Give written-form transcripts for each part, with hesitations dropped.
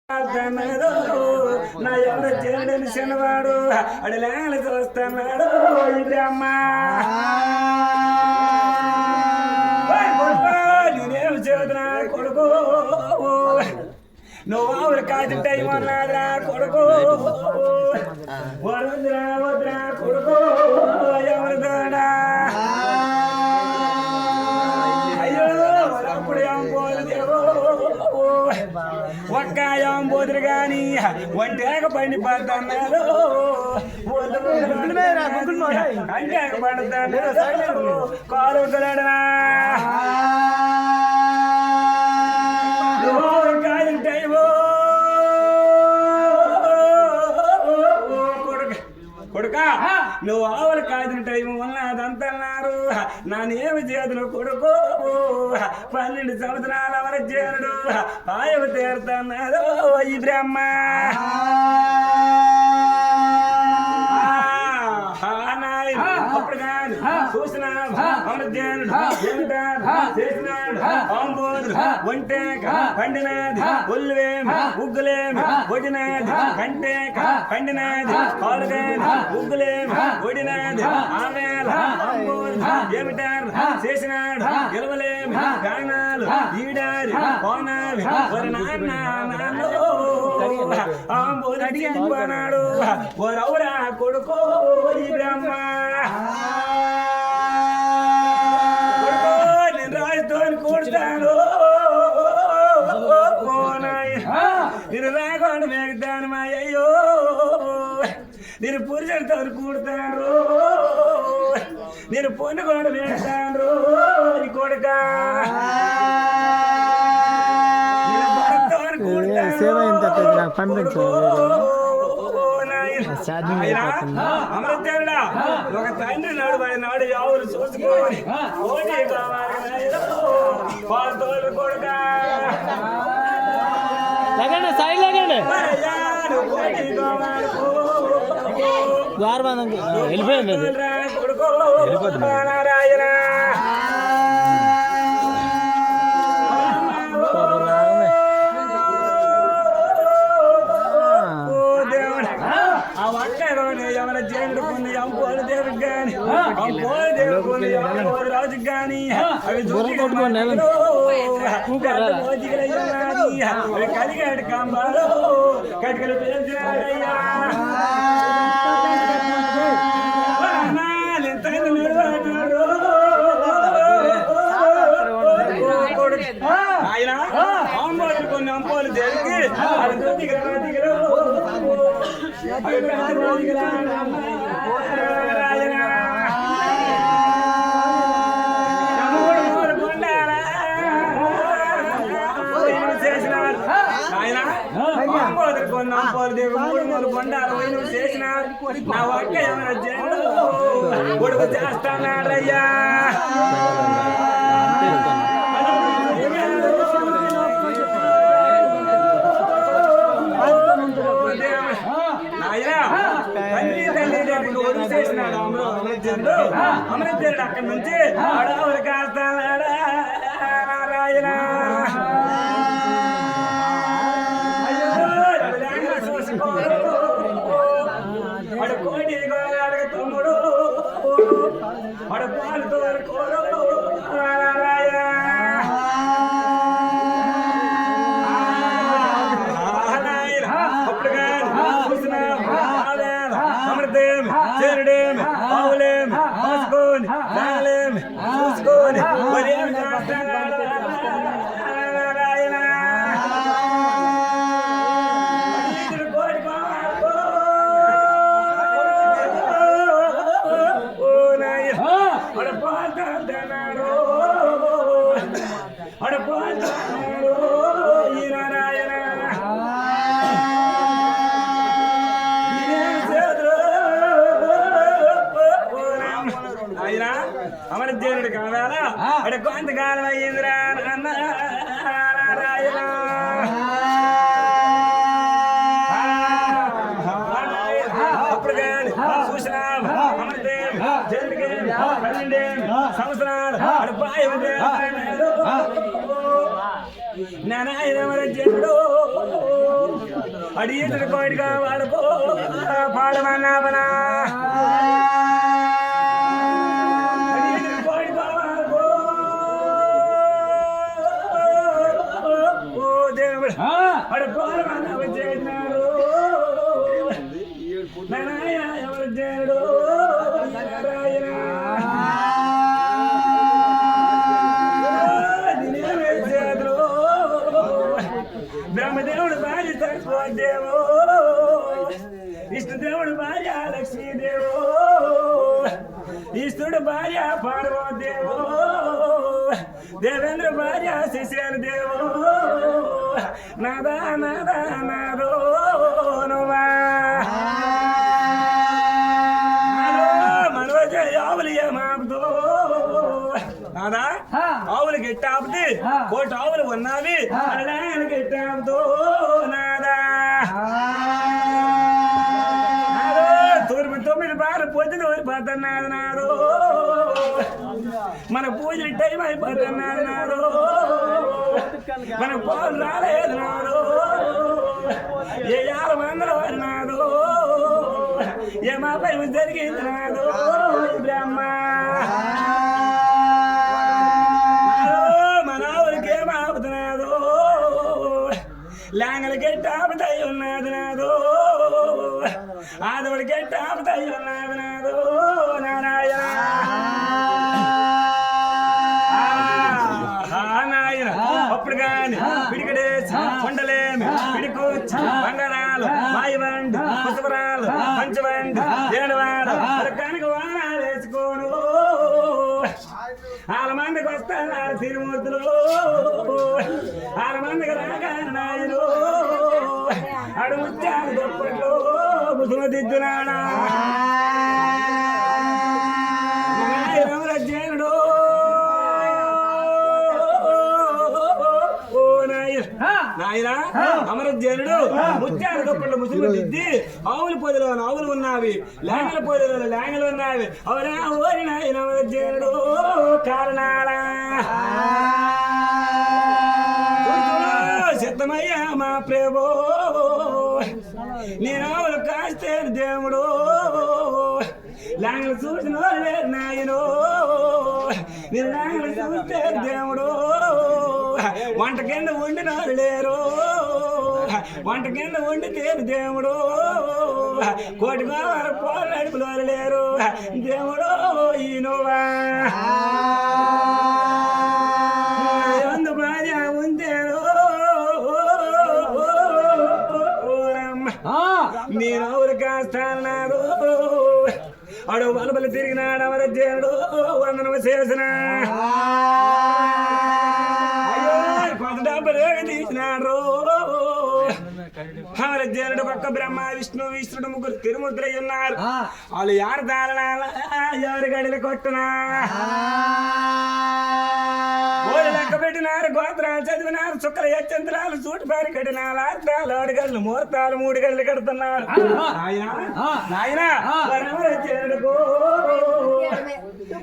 నా ఎవరు చేయడని చిన్నవాడు అడిలేని చూస్తున్నాడు అమ్మా నేనేం చేదునా కొడుకు నువ్వు ఆవులు కాచి టైం అన్నాదిరా కొడుకు వరుద్రా వద్రా కొడుకు ఎవరు తోడా అయ్యో అప్పుడు ఏం పోలేదేవో ఒక్కాయం పోదురు గాని ఒంటేక పండి పడుతున్నారు అంటేక పడుతున్నారు కాలు తొలడనా కొడుక నువ్వు ఆవులు కాసిన టైం ఉన్నదంటున్నారు నానేమి చేతులు కొడుకు 12 సంవత్సరాల వరకు చేరుడు ఆయవ తీరుతున్నారు ఈ బ్రహ్మ అప్పుడు కాదు చూసినాడు అమృత్యానుడు ఏమిటాడు చేసినాడు ఆంబోదుడు ఒంటేక పండినాది ఒల్లువేమి ఉగ్గులేమి ఒడినాది కంటేక పండినాది పాలుగాని ఉగ్గులేమి ఒడినాది ఆవేళ ఆంబోదుడు ఏమిటాడు చేసినాడు గెలవలేమి గానాలు ఈడారి పోనాలి ఒక నాన్న ఆంబోదుడు ఓరవురా కొడుకో ఈ బ్రహ్మ నేను రాజుతో కూడతాను నేను రాకుండా మేగుతాను మా అయ్యో నేను పురుషులతో కూడతాను నేను పొన్ను కూడా మేగుతాను ఈ కొడుక అమృతేరుడా ఒక తండ్రి నాడు వాడి నాడు ఆవులు చూసుకోవాలి ఓడి కావాలి పాలు కొడుక వెళ్ళిపోయింది నారాయణ ఎవరి జైలు కొన్ని అంపోలు దేవుడికి కానీ అంపోలు దేవుడు కొన్ని రాజుకి కానీ అవి అవి కలిగాడు కాంబాలు కటికలు పేర్చాడయ్యా ఆయన అంపోలు కొన్ని అంపోలు దేవుడికి అది చేసినారు నా ఒక్క ఏమైనా కొడుకు చేస్తానాడయ్యా అమృతేరుడు అక్కడి నుంచి అడవులు కాస్తాడా నారాయణ అడు కోటి అడగ తమ్ముడు అడు పాలుతో కోరు నారాయణ అప్పుడు చూసిన అమృతేమి చేరుడేమి పావులేమి పోసుకొని నాగలేమి చూసుకొని మరేమి చేస్తాడు నారాయణ అడపాడు అడపాడు ఈ నారాయణ అయినా అమరజనుడు కావాలా అక్కడ కొంతకాలం అయ్యిందిరా అన్న నారాయణ అప్పుడు కానీ చూసినా అమరదేవి జనుడికి 12 సంవత్సరాలు అడుపాయ నారాయణ అమరజనుడు అడిగిన కోడిగా వాడుకో పాడమన్నావనా అడిగిన కోడిగా వాడుకో ఓ దేవుడు వాడు పాడమన్నావ చేసినాడు నారాయణ ఎవరు చేయడు నారాయణ బ్రహ్మదేవుడు భార్య సరస్వదేవో విష్ణుదేవుడు భార్య లక్ష్మీదేవో ఈశ్వరుడు భార్య పార్వదేవో దేవేంద్ర భార్య శిశేరు దేవో నాదా నాదా నాదో నువ్వా మనోజ ఆవులు ఏమాపుతో నాదా ఆవులకి ఎట్టాపుది కోటి ఆవులు ఉన్నవి అలానికి ఎట్టాపుతో నాదా తూర్పు 9 బారు పొద్దున పోతున్నాడు నాడు మన పూజలు టైం అయిపోతున్నాడు నాడు మన పోలు రాలేదు నాడు ఏ 6 మందలు నాడు ఏ మా పై జరిగింది నాడు బ్రహ్మ లాంగలకి టాపుతాయి ఉన్నది నాదో ఆదవుడికి టాపుతాయి ఉన్నది నాదో నారాయణ నాయన అప్పుడు కాని పిడికడేసి కొండలేమి పిడికొచ్చి బంగారాలు మాయవండి పుష్పరాలు పంచవండి ఏడువాడు కనుక వానాలు వేసుకోను 6 మందికి వస్తారు తిరుమూర్తులు 6 మందికి రాగానే నాయను అడుగుచ్చాను గొప్పట్లో ముసుమదిద్దునాడా రమరజ్జనుడు నాయన అమరజ్జనుడు ముత్యాలు గొప్పట్లో ముసుమదిద్ది ఆవుల పొదిలో ఆవులు ఉన్నవి లాంగల పొదిలో లాంగలు ఉన్నవి అవునా ఓరి నాయన అమరజ్జనుడు కారణాలా సిద్ధమయ్యా మా ప్రభో నేను ఆవులు కాస్తే దేవుడు లాంగలు చూసిన లేరు నాయనో నేను లాంగలు చూస్తే దేవుడు వంట కింద వండిన లేరు వంట కింద వండితేరు దేవుడు కోటి గోవారు పోలు అడుపులో లేరు దేవుడు ఈనువా ఎందు భార్య ఉందేరు నేను ఊరు కాస్తాడు అడు బలబలి తిరిగినాడు అమరజ్జనుడు వందనము చేసిన కొంత డబ్బులు తీసినాడు అమరజ్జనుడు పక్క బ్రహ్మ విష్ణు ఈశ్వరుడు ముగ్గురు తిరుముద్రయ్య ఉన్నారు వాళ్ళు ఎవరు దాళనాల ఎవరి గడిలు కొట్టునా లెక్క పెట్టినారు గోత్రాలు చదివినారు చుక్కల యచ్చంత్రాలు సూటిపారి కట్టినారు ఆత్రాలు 6 గంటలు ముహూర్తాలు 3 గంటలు కడుతున్నారు నాయన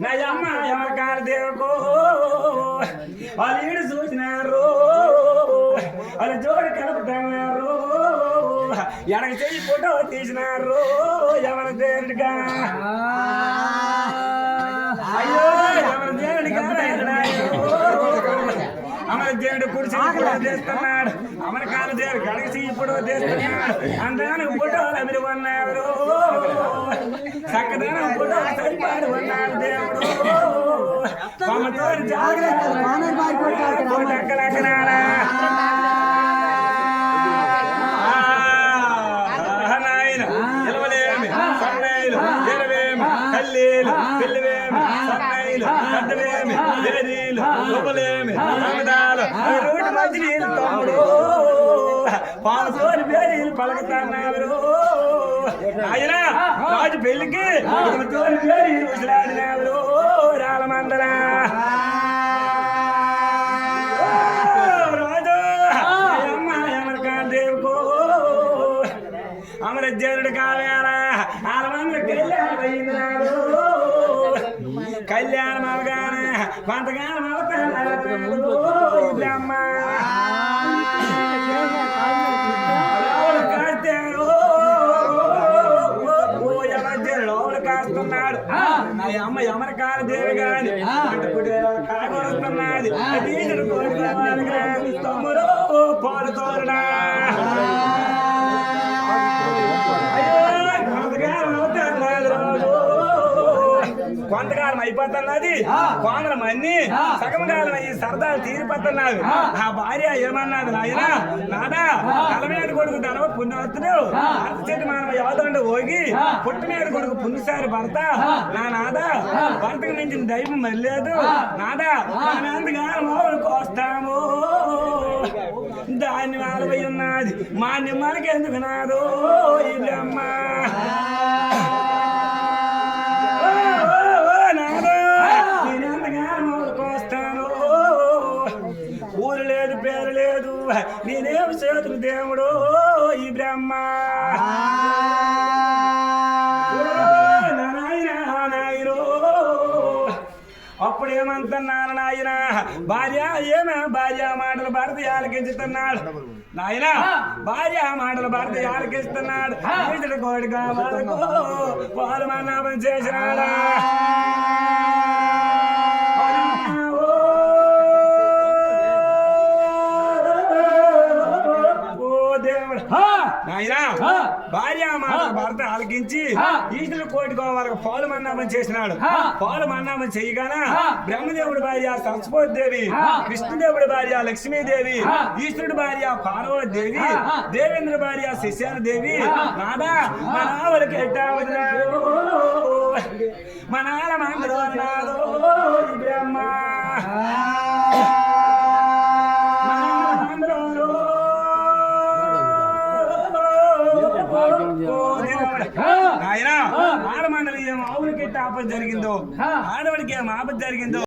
నా అమ్మ ఎవరికాల దేవకో వాళ్ళు ఈడు చూసినారు వాళ్ళు జోడి కలుపుతున్నారు ఎడక చెయ్యి ఫోటో తీసినారు ఎవరి దేవుడిగా అయ్యో ఎవరి దేవుడిగా అమర దేవుడు కుడిచి చేస్తున్నాడు అమరకాల దేవుడు గడిచి ఇప్పుడు చేస్తున్నాడు అందరూ ఫోటోలు మీరు ఉన్నారు చక్కదనం ఫోటో సరిపాడు ఉన్నాడు దేవుడు మమ్మతో జాగ్రత్త నాయన ఎలవలేమి సన్నైలు ఎరవేమి కల్లీలు పిల్లివేమి సన్నైలు పెద్దవేమి ఏరీలు లోపలేమి రమదాలు రోడ్డు మధ్య నీళ్ళు తమ్ముడు పాలసోని పేరీలు పలకతన్నారు ఆయన రాజు పెళ్లికి పేరీలు ముసలాడినారు రాలమందర రాజు అమ్మ అమరకాల దేవుకో అమరజ్జనుడు కావేళ 6 మంది కళ్యాణం అయినాడు కళ్యాణం అవగానే కొంతకాలం అవుతాడు వస్తున్నాడు నా అమ్మ అమరకాల దేవి గాని కాగొరుస్తున్నది తమ్ముడు పాలు తోరునా కొంతకాలం అయిపోతున్నది కొందరు మంది సగం కాలం అయ్యి సరదాలు తీరిపోతున్నారు ఆ భార్య ఏమన్నది నాయన నాదా తలమేడు కొడుకు ధనవ పుణ్యవత్తుడు అర్చటి మనం యోధండు పోగి పుట్టినేడు కొడుకు పుణ్యసారి భర్త నా నాదా భర్తకు మించిన దైవం మళ్ళలేదు నాదా నాన్నగారు కోస్తాము దాన్ని వాళ్ళపై ఉన్నది మా నిమ్మలకి ఎందుకు నాదో ఇది అమ్మ ఊరు లేదు పేరు లేదు నేనేమి చేతులు దేవుడు ఈ బ్రహ్మ నాయన అప్పుడేమంటున్నాను నాయన భార్య ఏమే భార్య మాటలు భర్త ఆలకించుతున్నాడు నాయన భార్య మాటలు భర్త ఆలకిస్తున్నాడు కోడి కావాలకు పాలు మన్నాపం చేసినాడా భార్య మాట భర్త ఆలకించి ఈశ్వరుడు కోటికోవాలకు పాలు మన్నామం చేసినాడు పాలు మన్నామం చేయగానే బ్రహ్మదేవుడి భార్య సరస్వతి దేవి కృష్ణదేవుడి భార్య లక్ష్మీదేవి ఈశ్వరుడి భార్య పార్వతీదేవి దేవేంద్ర భార్య శిశాల దేవి నాదా మనావలకి ఎట్టావదినాడు మనాల మందరో నాదో బ్రహ్మ ఆయన ఆడమండలి ఏం ఆవులకి ఆపద జరిగిందో ఆడవాడికి ఏం ఆపద జరిగిందో